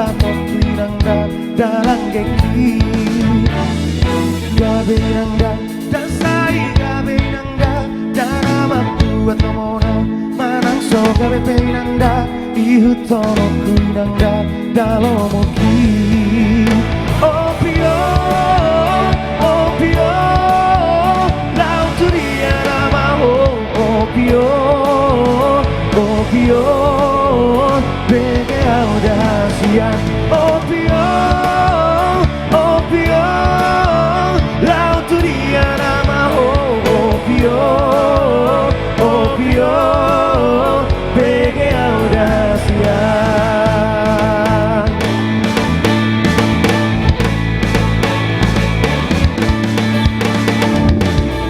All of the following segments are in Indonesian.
atau pinangga dalang geki gabe nangga dasai gabe nangga dana buat nomona manang so gabe pinangga ihutono kuinangga dalomoki opio opio lauturia nama opio opio bege audacia opio opio lauturia nama opio opio bege audacia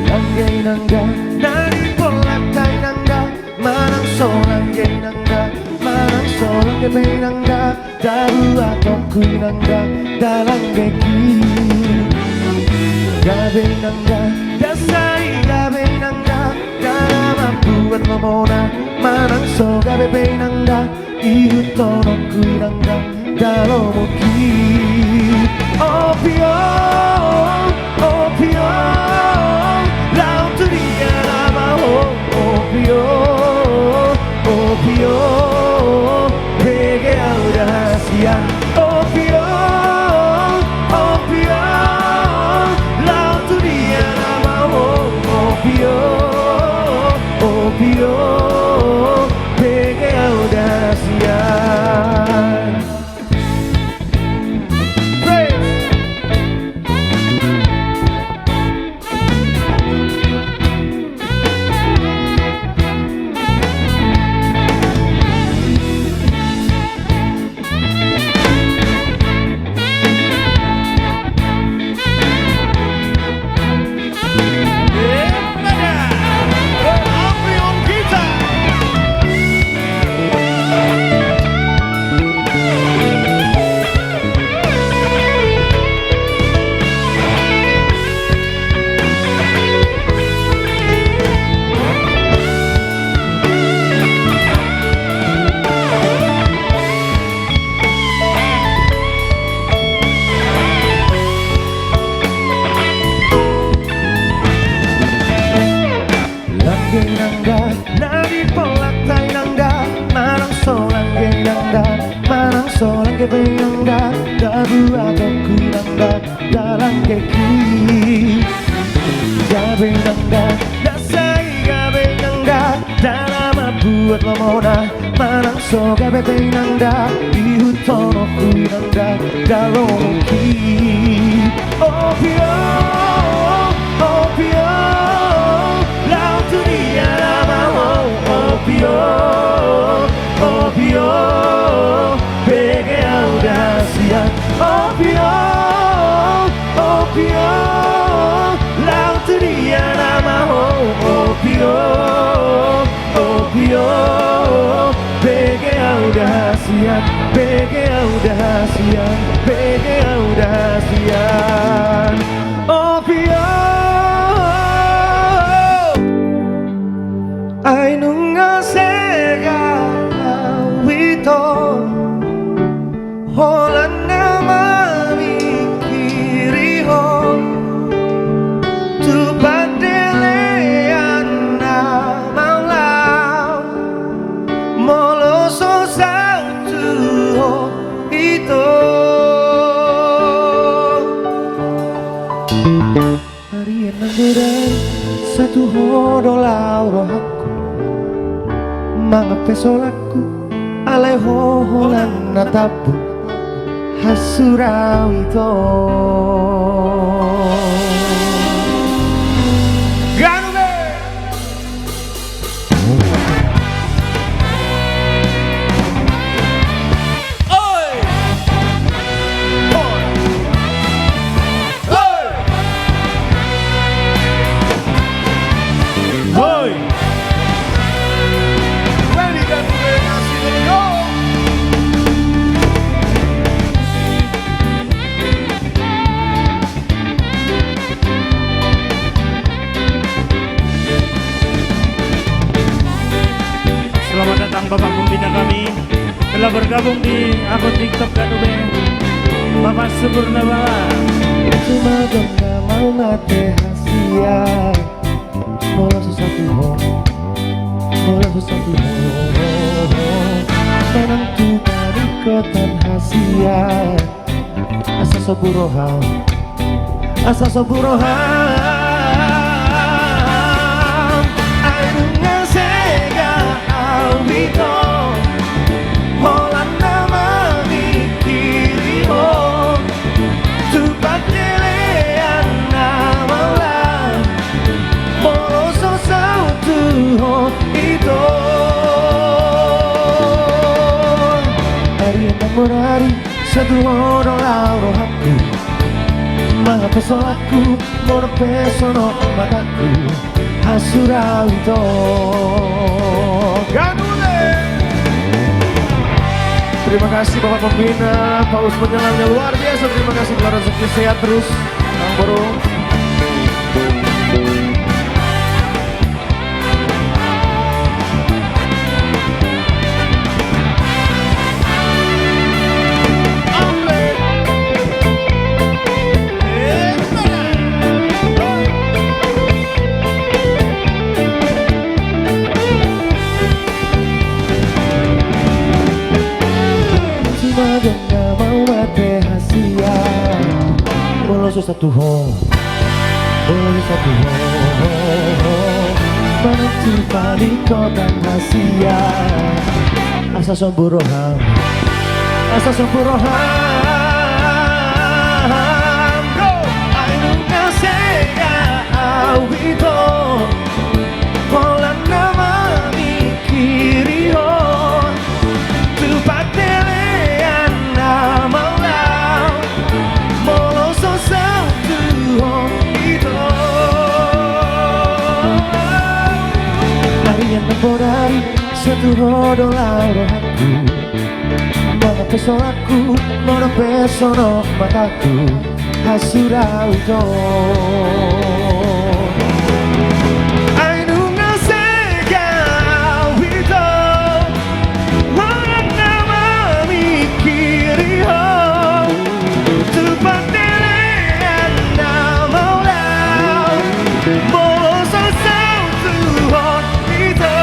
langgei nangga nari polakai nangga manang so langgei nangga manang so langgei nangga daru atau kui nangga dalang geki gabe nangga dasai gabe nangga dama buat momona manang so gabe nangga ihutono kui nangga dalomoki opio opio lauturia nama opio opio bege audacia opio opio lauturia nama opio opio bege audacia. Nangga nari polakai nangga manang solang ge nangga manang solang ge nangga dabu atau kui nangga dalang geki gabe nangga dasai gabe nangga dana buat lomona manang so gabe nangga ihutono kui nangga dalomoki opio opio lauturia nama opio opio bege audacia opio opio lauturia nama opio opio bege audacia bege audacia bege audacia opio ay nunga sega wito holan na mamikiri ho tu padelean na maulau molo so sautu ho ito hari nangguran satu hodo lauro mga pesolaku aleho holan natapu hasurau ito ganube oi oi oi oi telah bergabung di akun TikTok Gadube Bapak Supurnabala. Cuma gak mau mati hasia, mulai sesuatu mulai sesuatu menentukan ikutan hasia. Asa soburohan, asa soburohan, airnya sega awito, hola nama mikiri ho, tupat jelean nama lah, moloso sautu ho itu. Hari yang memorari satu orang lauro aku, mga pesolaku, moro pesono mataku, hasura itu. Gadule. Terima kasih Bapak Pembina, Pak Usman jalannya luar biasa. Terima kasih, keluarga rezeki sehat terus, Bang Boro. Gak mau mati hasia, mulai satu ho, mulai satu ho, menentu paliko dan hasia. Asa soburohan, asa soburohan, go! Ainunga sega awito, pola nama mikiri ho, tupat temporari satu rodo lauro aku, mga pesolaku, moro pesono mataku, hasura uto. Ainunga sega wito, wala nama mikiri ho, tupat delean nama ulau, moloso sautu ho itu.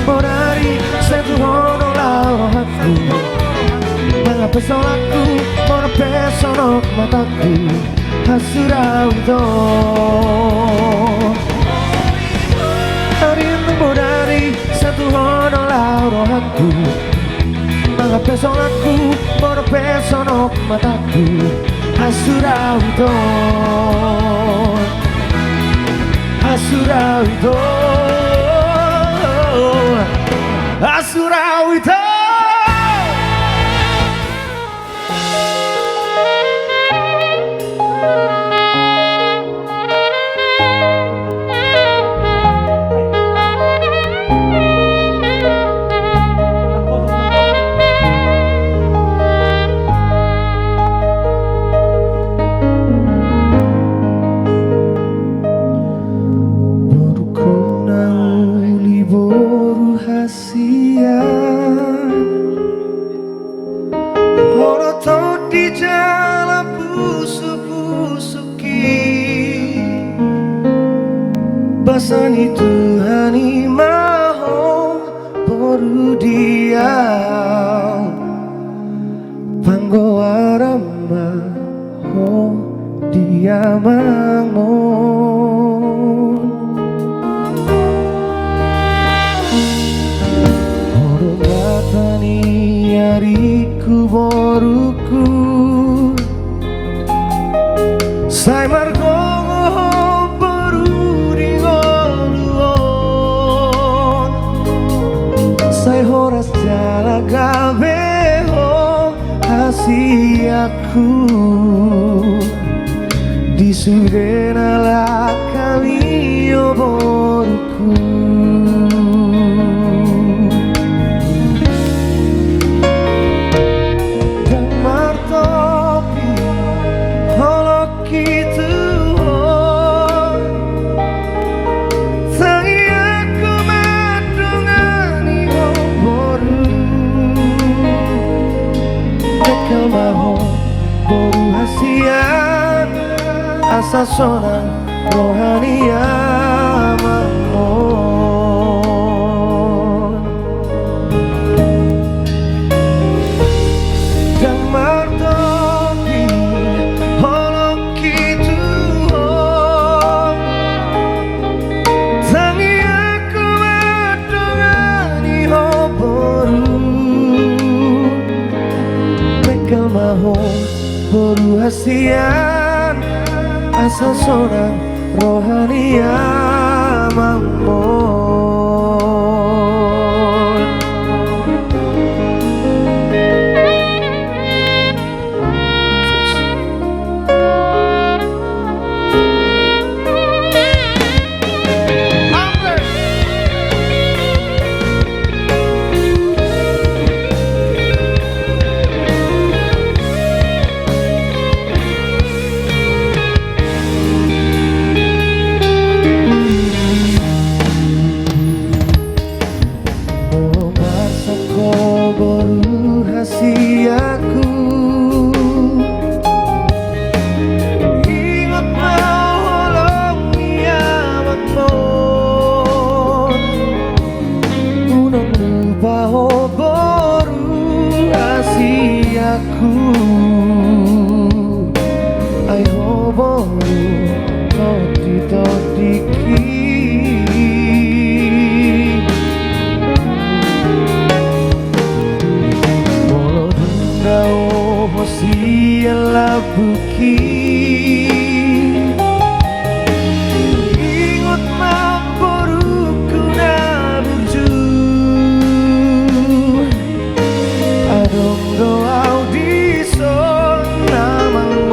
Morari satu hono lauro aku, mga pesolaku, moro pesono mataku, hasura uto. Hari ini morari satu hono lauro aku, mga pesolaku, moro pesono mataku, hasura uto, hasura uto. Asurauito. Basani Tuhani maho boru dia panggo arama ho dia mangon boru batani ariku boruku sai margo horas jala gabeho hasiaku di surena la kami oborku dan martopi holok itu saya aku madu asal seorang rohania makmur. Dan martopi holok kitu tangi aku madongani hoboru bekal maho boru hasian asal seorang rohania makmur. Aku ingat mau holong niamatmon unang lupa hoboru asiaku ay hoboru toti labuki ingot mamporuku na buju adong doau di sona mamon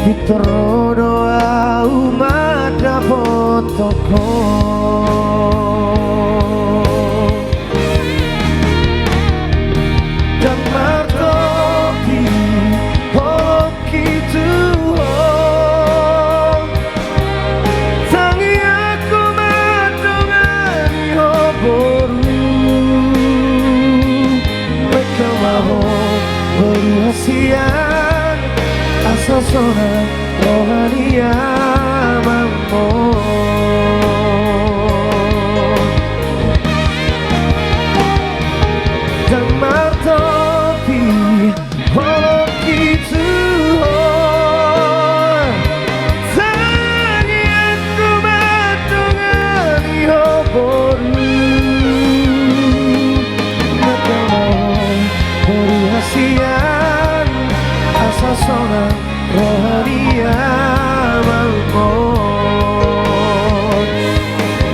pitero doau mada potoko. Siang asal seorang rohania makmur. Dan martopi holok kitu tangi aku madongani hoboru boru hasian asal seorang rohania makmur.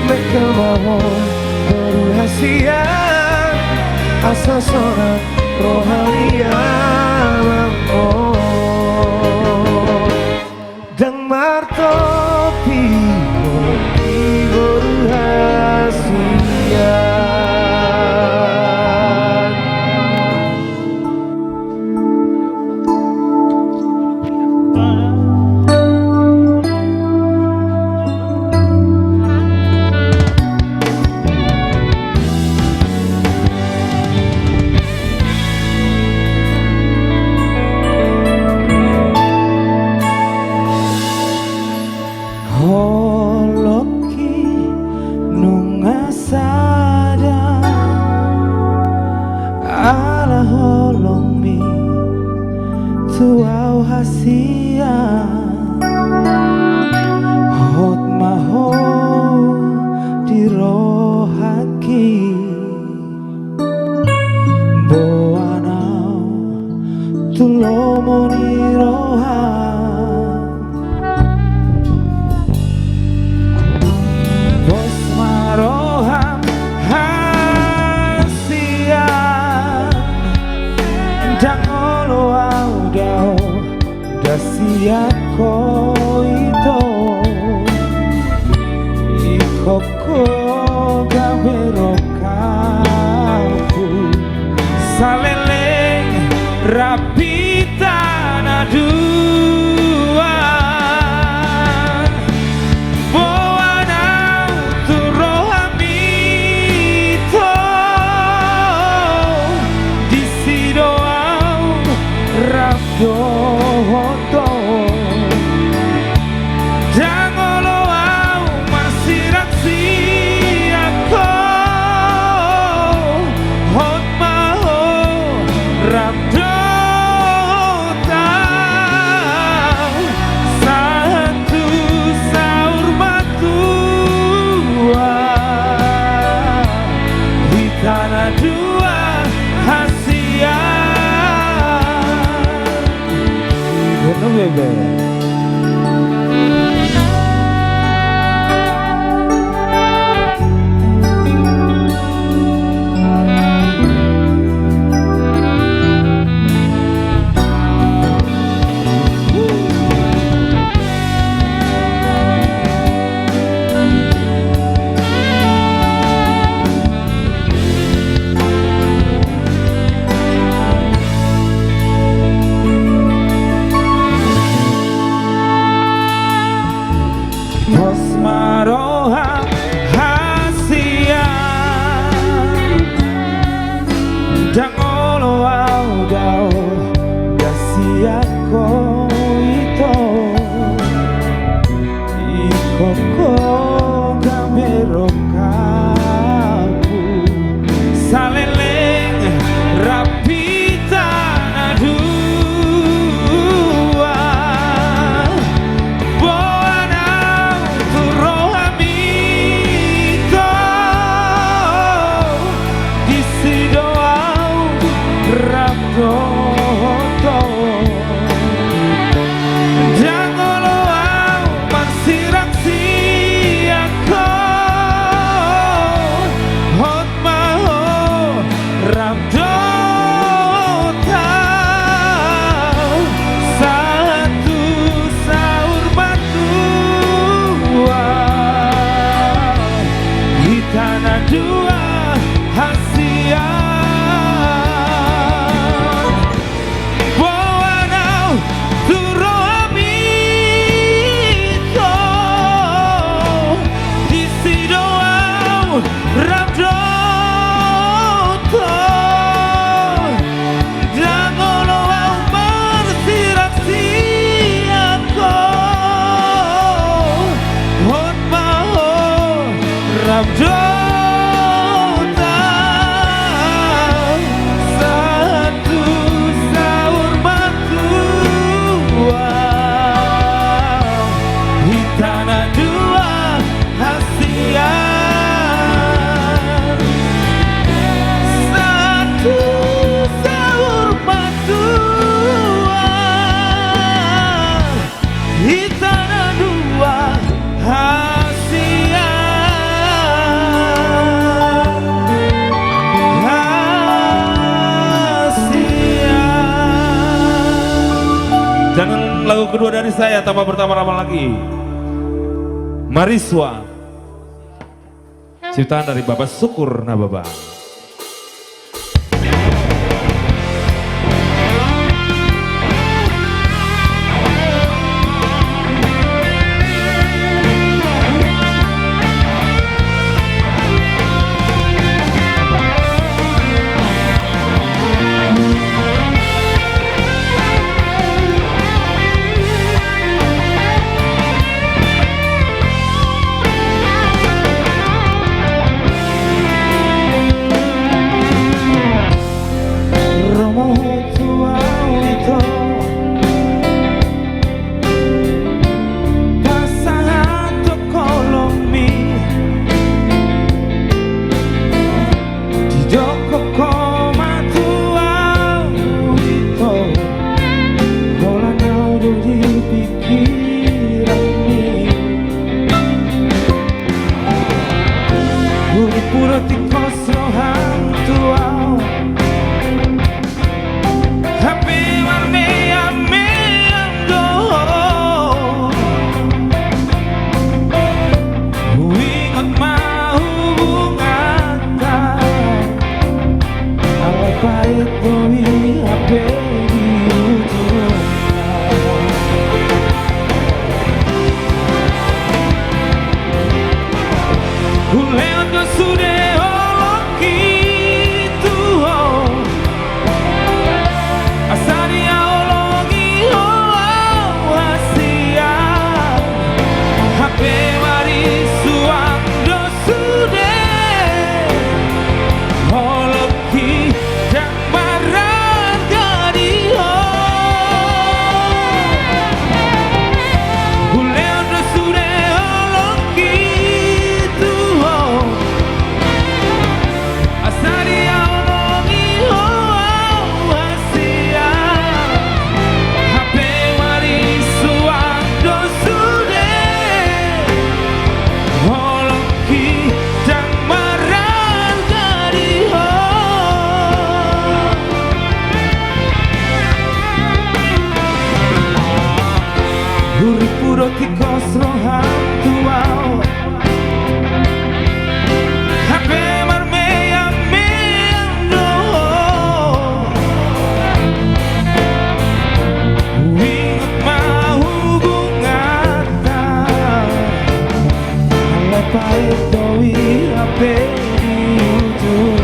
Mereka mohon berhasian asal seorang rohania makmur. Dan martopi berhasian. Holoki nunga sada ala holomi tuau hasia hot maho dirohaki boanau tulomoni roha baby. Maroha hasia Dangolo audao Dasia koito Ikoko kamero kapu Saleleng rapita nadua Dan lagu kedua dari saya tanpa bertama-tama lagi, Mariswa, ciptaan dari Bapak Syukur Nababa. hantuau Hape marmeyang-meyang-do Ingat mahubungata Alapay dowi hape di ujung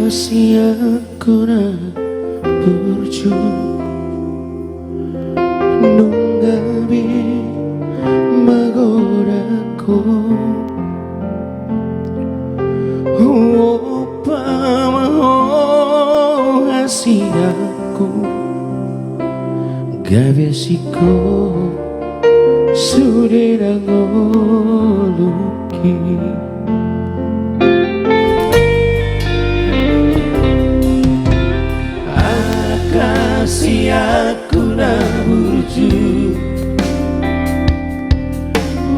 Siakuna burju nunggabi magodaku opa maho hasiaku gaviasiko sudera ngoluki aku na burju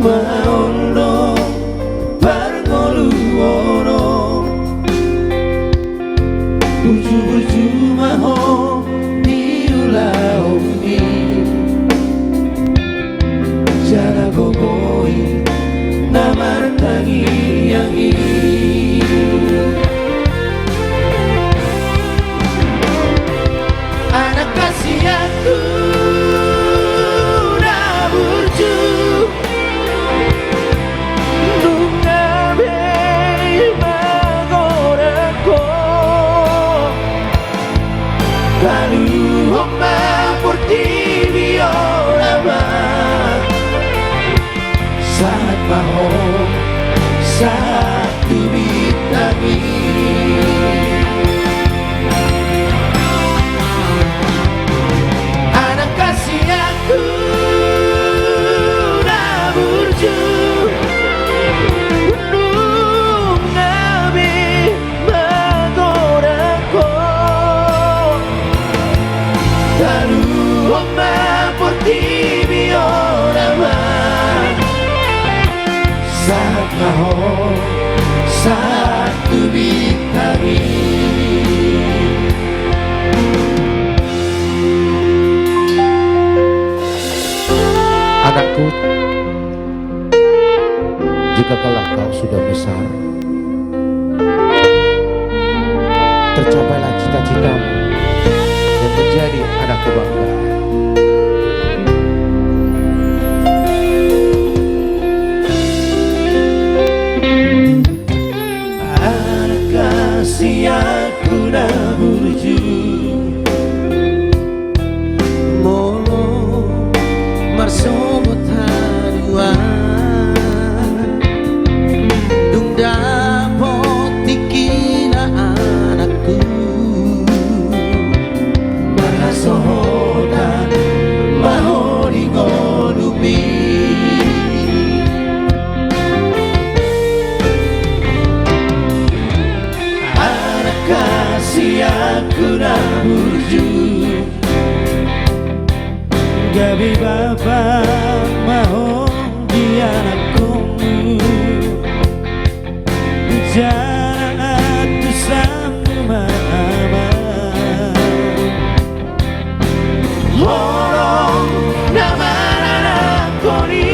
maono parngoluono burju-burju maho diulaumi jana gogoi namar tangi-yangi anak kasih aku na burju nungabe magorako kalu homa purti biolama saat maho saat tubitangi satu bintari anakku, jika kalah kau sudah besar, tercapailah cita-citamu dan menjadi anak kebanggaan. Aku na burju mono marsomo tanu anakku jarak tu sama Horong nama anakku ni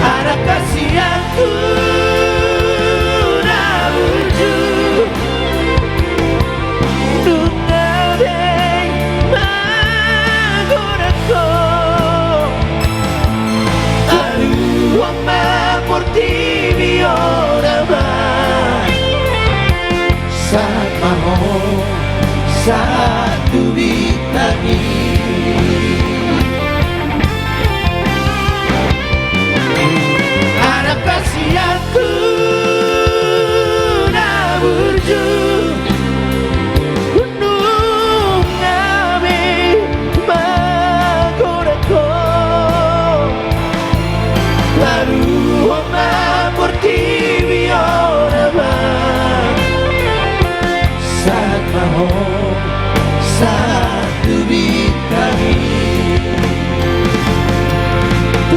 anak kasihanku saat mau satu ditagi anak kasihanku na burju gunung ngabe magorako lalu oma portivi ora saat mau satu bintang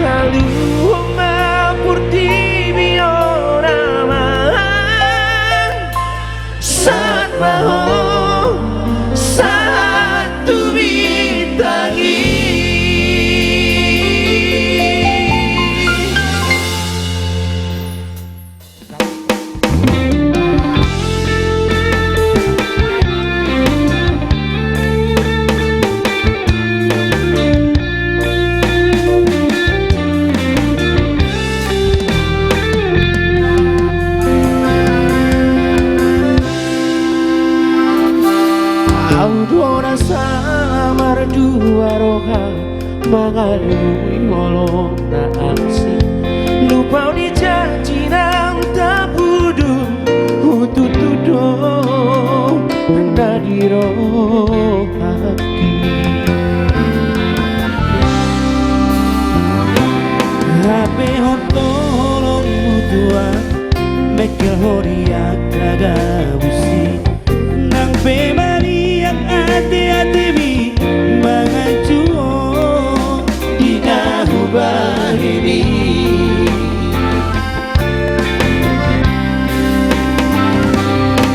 lalu mapurti orang saat mau satu bintang Aurora samar dua roha mengalui walau tak asing lupa di janji nang tak budu untuk tuduh hendak di rohaki Hape hotolong mutua mekel horiak raga busi nang pemari hati-hati mi mengacuo di nahubah ini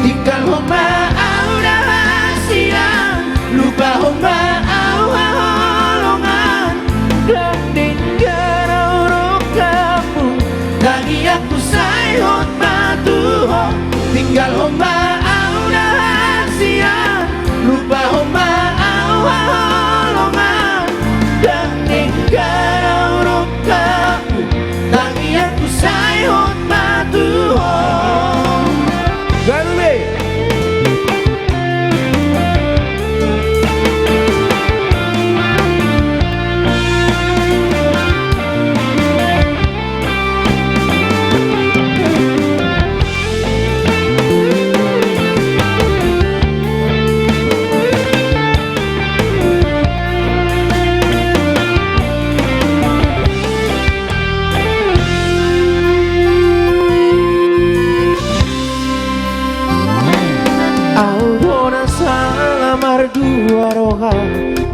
tinggal homa au rahasia lupa homa au holongan dan tinggal orang kamu lagi aku sayot matuho tinggal homa au rahasia lupa homa awalongan dan tinggal orang kamu lagi aku sayot matuho Garule Aurora salamar dua roha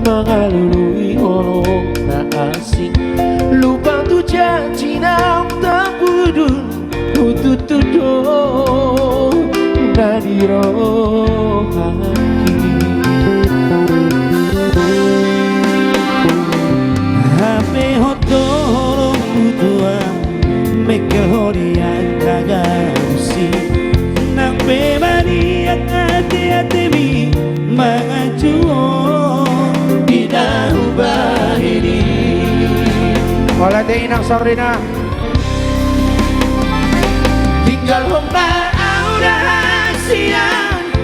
mengalului olong tak asing lupa tu janji nang tak budun untuk tuduh dari rohaki Hape hotolong mutua mekel horiak raga usi nang pemaniak hati-hati mi mengacuo di nahubah ini oleh Inang Sorina tinggal homa au rahasia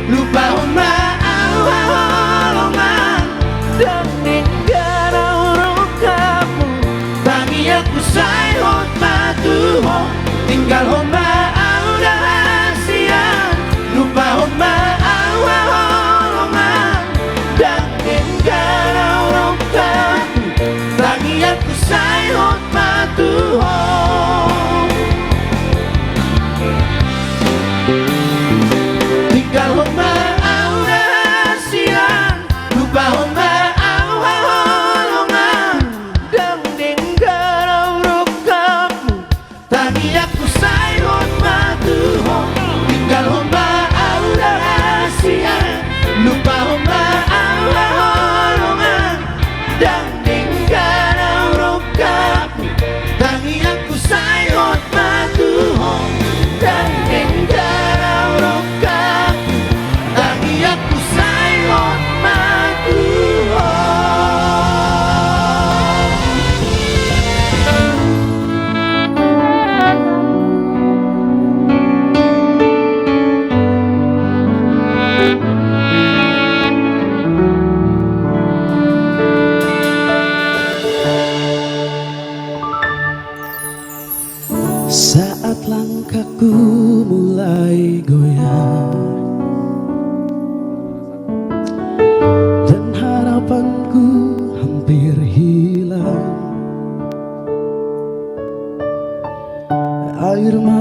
lupa homa au holongan dan tinggal orang kamu bagi aku sayot matuho tinggal homa au rahasia lupa homa au holongan dan tinggal orang kamu bagi aku sayot matuho tinggal homa au rahasia lupa homa au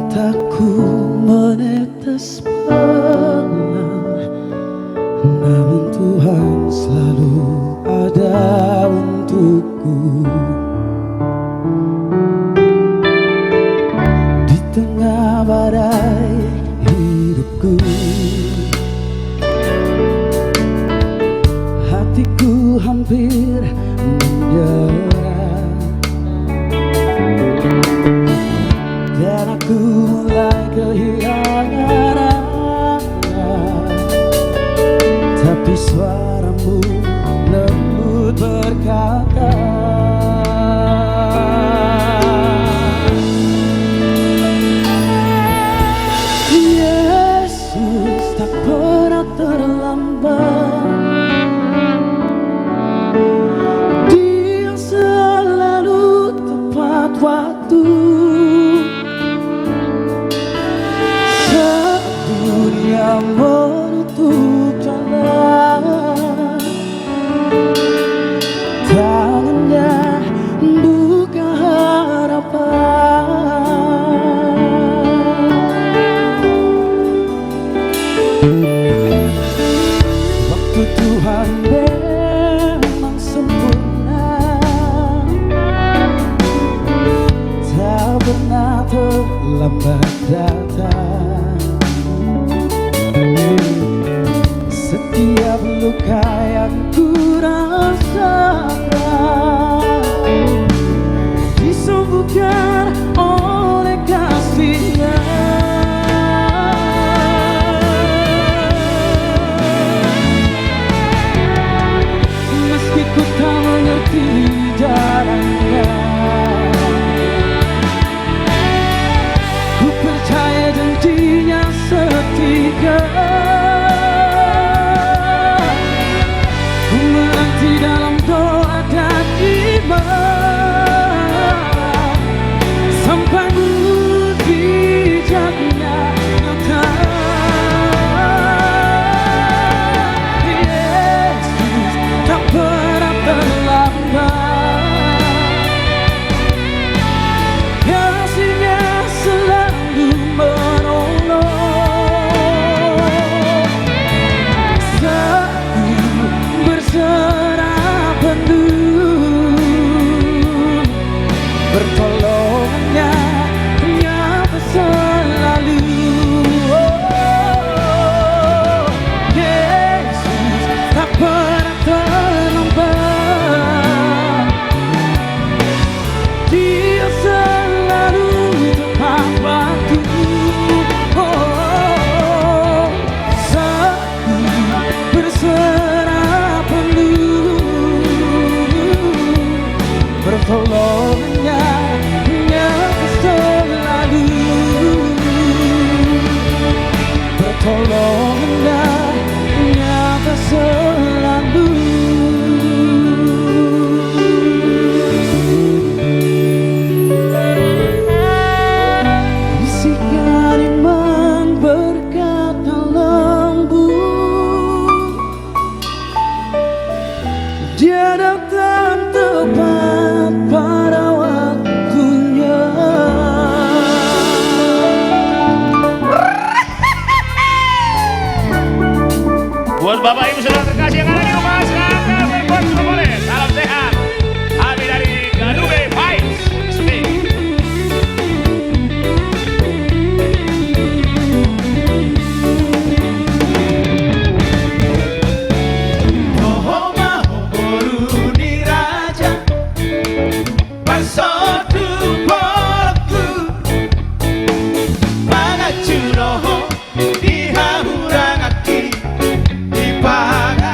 mataku menetes pelan, namun Tuhan selalu ada untukku. Di tengah badai hidupku, hatiku hampir menyerah, dan aku mulai kehilangan arah. Tapi suaramu lembut berkata, Yesus tak pernah terlambat. Dia selalu tepat waktu. Saat dunia menutup jalan, tangannya buka harapan. Waktu Tuhan memang sempurna, tak pernah terlambat datang. Setiap luka yang ku rasakan disembuhkan oleh kasih-Nya. Meski ku tak mengerti jalannya, ku percaya janji-Nya setia. Ku menanti dalam doa dan iman, sampai mujizat-Nya nyata. Yesus tak pernah terlambat, kasih-Nya selalu menolong. Saat berserah penuh, pertolongan-Nya nyata selalu. Oh, Yesus tak pernah terlambat, Dia selalu tepat waktu. Oh, saat berserah penuh, pertolongan-Nya nyata selalu. Pertolongan-Nya nyata selalu. Bisikan iman berkata lembut, Dia datang tepat pada waktunya. Buat Bapak Ibu saudara terkasih yang ada di rumah, silakan berbuat juga boleh. Salam sehat. Kami dari Ganube Vibes. Dihaurangaki, dipangati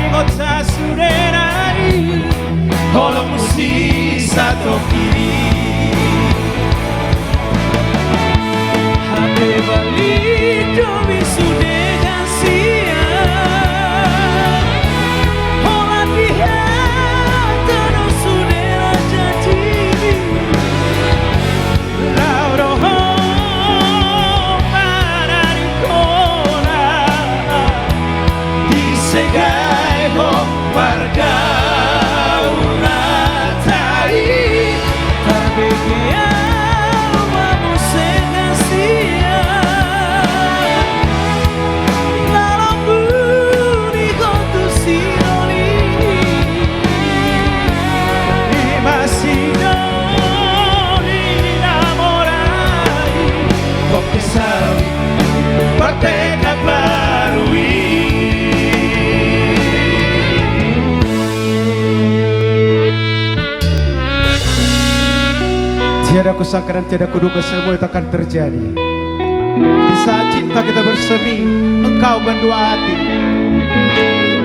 Maringota surerai Kalau mesti satu kiri Hati balik demi sudah kasih Orang dia terus sudah jadi Lauro Segai ho warga ulatai Terbegia mamu segasia Kalau budi kontu sinoni Masih noni namorai Kok kesawi Merdeka barui Tiada kusangka dan tiada kuduga semua itu akan terjadi. Di saat cinta kita bersemi, engkau berdua hati.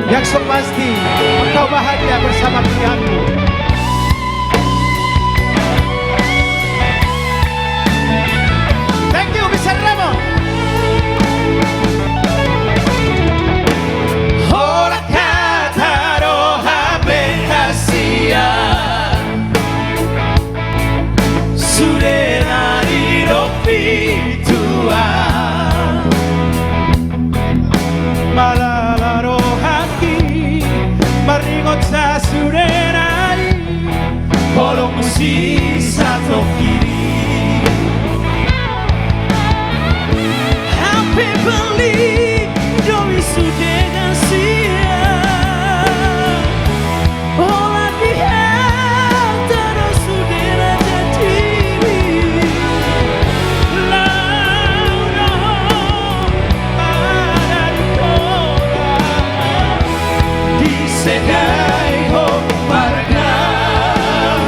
Yang sepasti, engkau bahagia bersama pilihanku. Thank you, Mr. Ramon. Hola kataro habentasia Surenari ropitua Malalaro haki Maringota surenari Kalau mesti satu kiri Happy beli Doi sudah kasih Olah dia terus sudah jadi Segai ho warga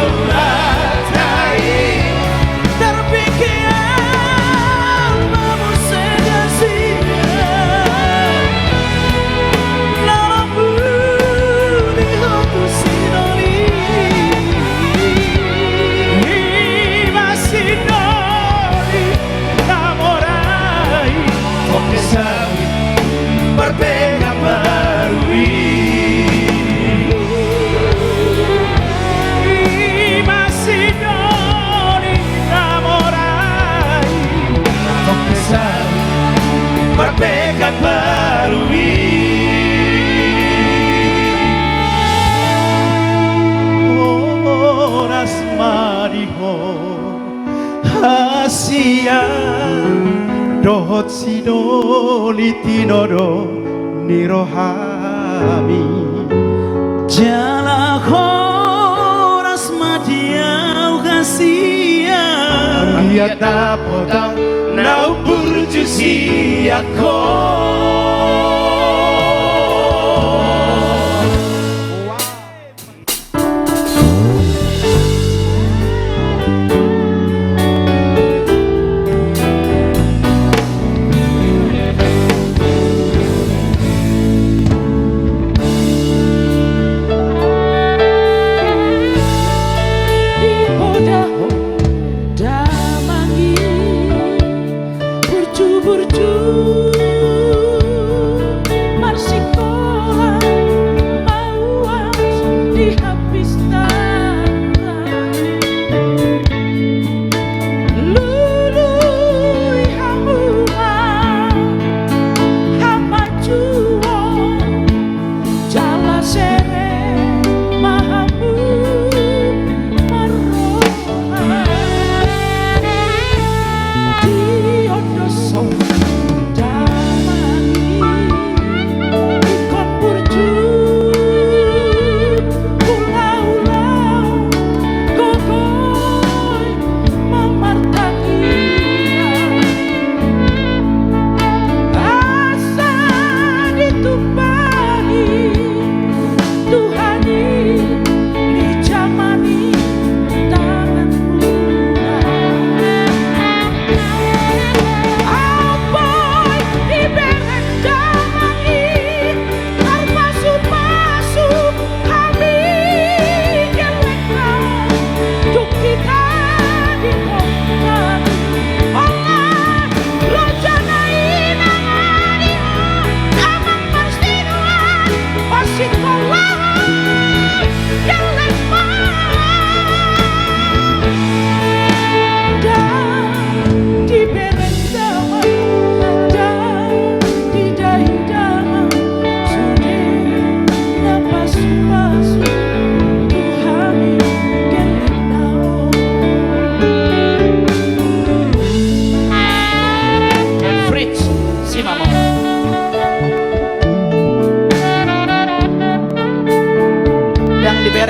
ulatai Terpikir mamu segasia Dalam budi hotu sinoni Masih noni namorai Oke sawi berbeda barui Berpekat barui Horas mariho Asia Dohot sidoli tinoro Nirohami Jala horas madiau kasia Dia tapotang Nau burjusi aku Burju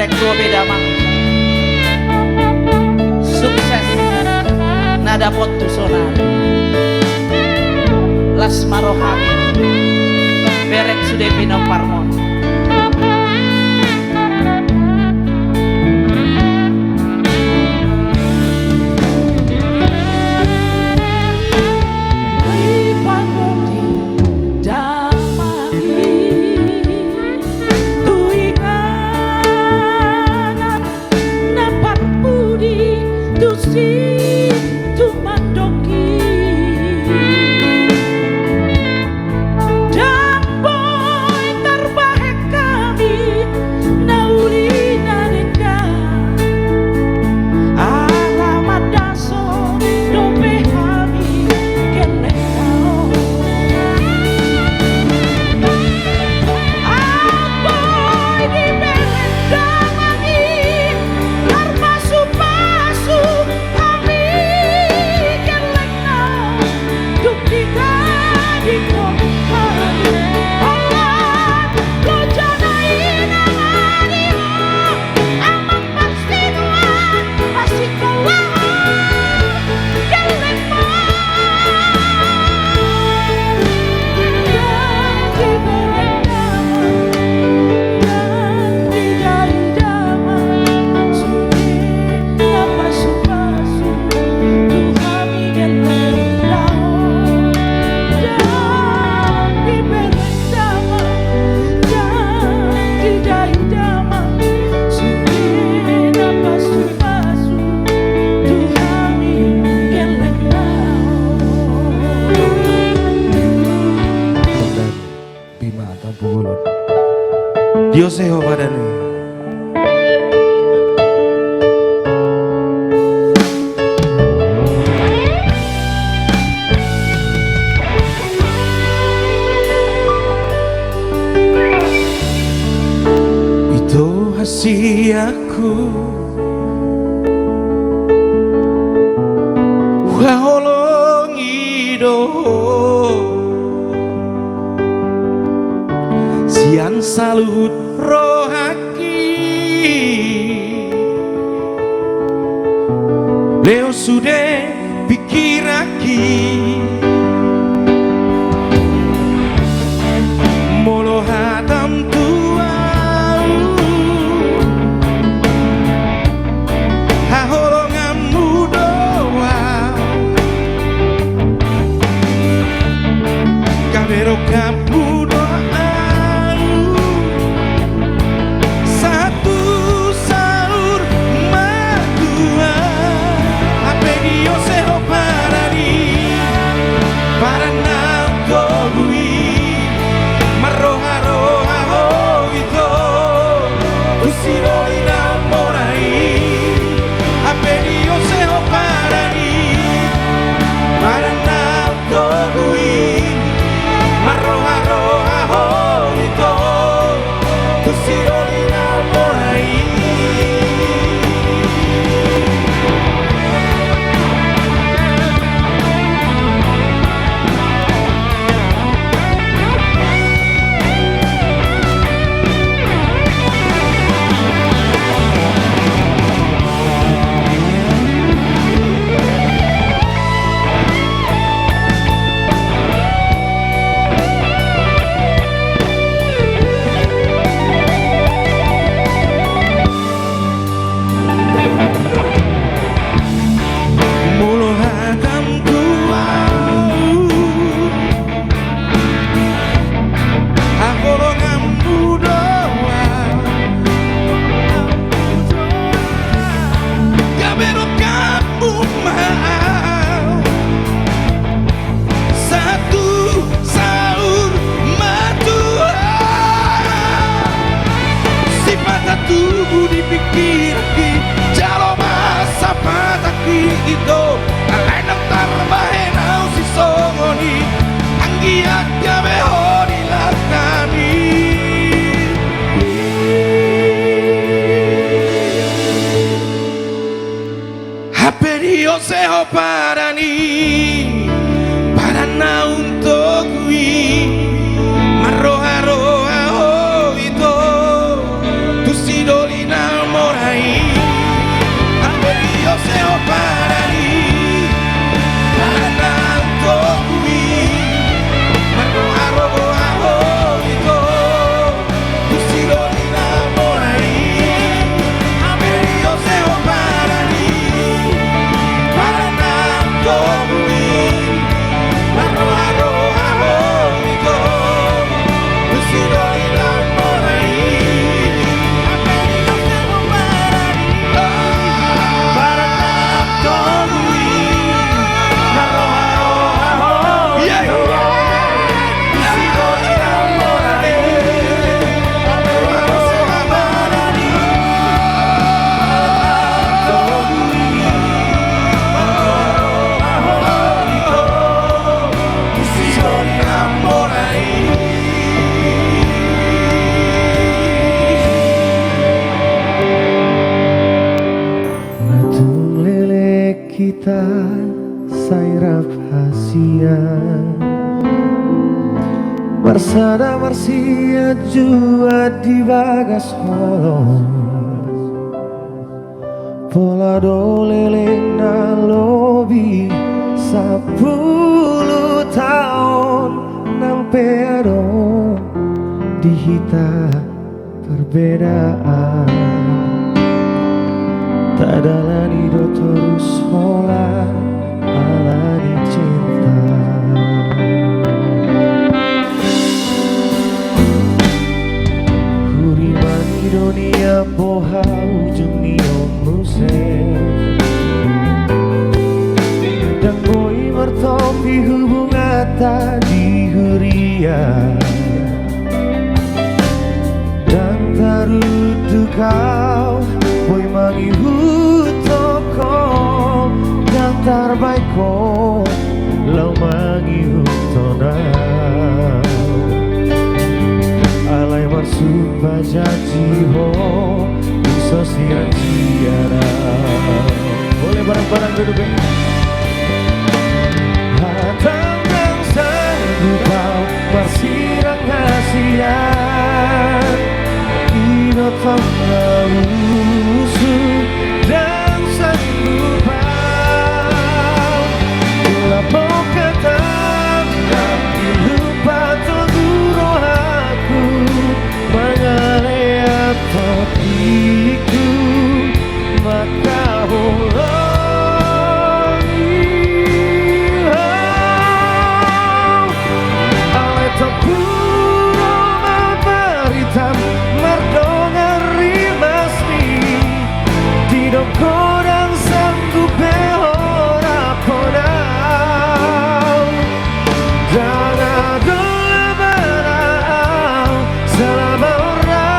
berek dua beda mah sukses nada potu sonar las marohangin berek sudah bina parmon Dios seho padani. Itu hasiaku waholongido sian salut rohaki leo sudah pikiraki molo hatam tuau haholonganmu doa kabero kamu seho parani para untuk kui maroha roha ho itu tu sidolina kita sairap hasia Marsada marsia jua di bagas holong Pola doleleng na lobi 10 tahun nang pero di hita perbedaan tak ada do terus hola ala di cinta Huriman di dunia boha ujung niom musik dan boy mertopi hubungan tadi huria dan tarudu kau boy mangi hutoko dan terbaik ko lau mangi hutona alai marsuk bajaji ho bisa siang siara boleh bareng-bareng duduk ya hatang yang sanggup kau bersirang hasian Ino tahu dan sanggup kau bila boka tangan lupa toguro aku mengalih topiku maka Kodang sanggup behora podau dan adola barau selama ora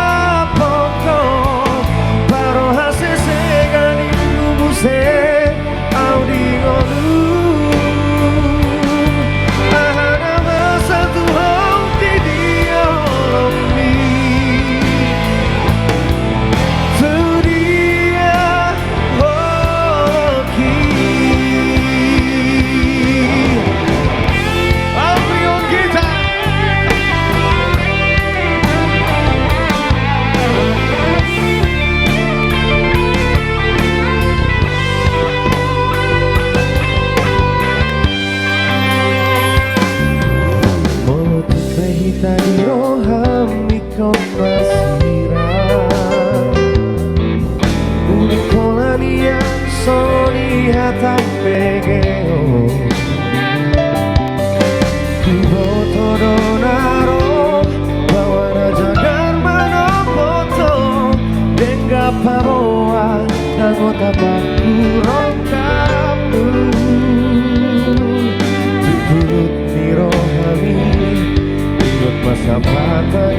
pokok paro hase segani ubuse audi golu ahana masa Tuhan di dia olombi Tadi rohami kau masirah Unikolania soni hatam pegeo Kuboto donaro bawana jagar manopoto Denga paroa nangota bakurong kamu Tuturut ni rohami masa mata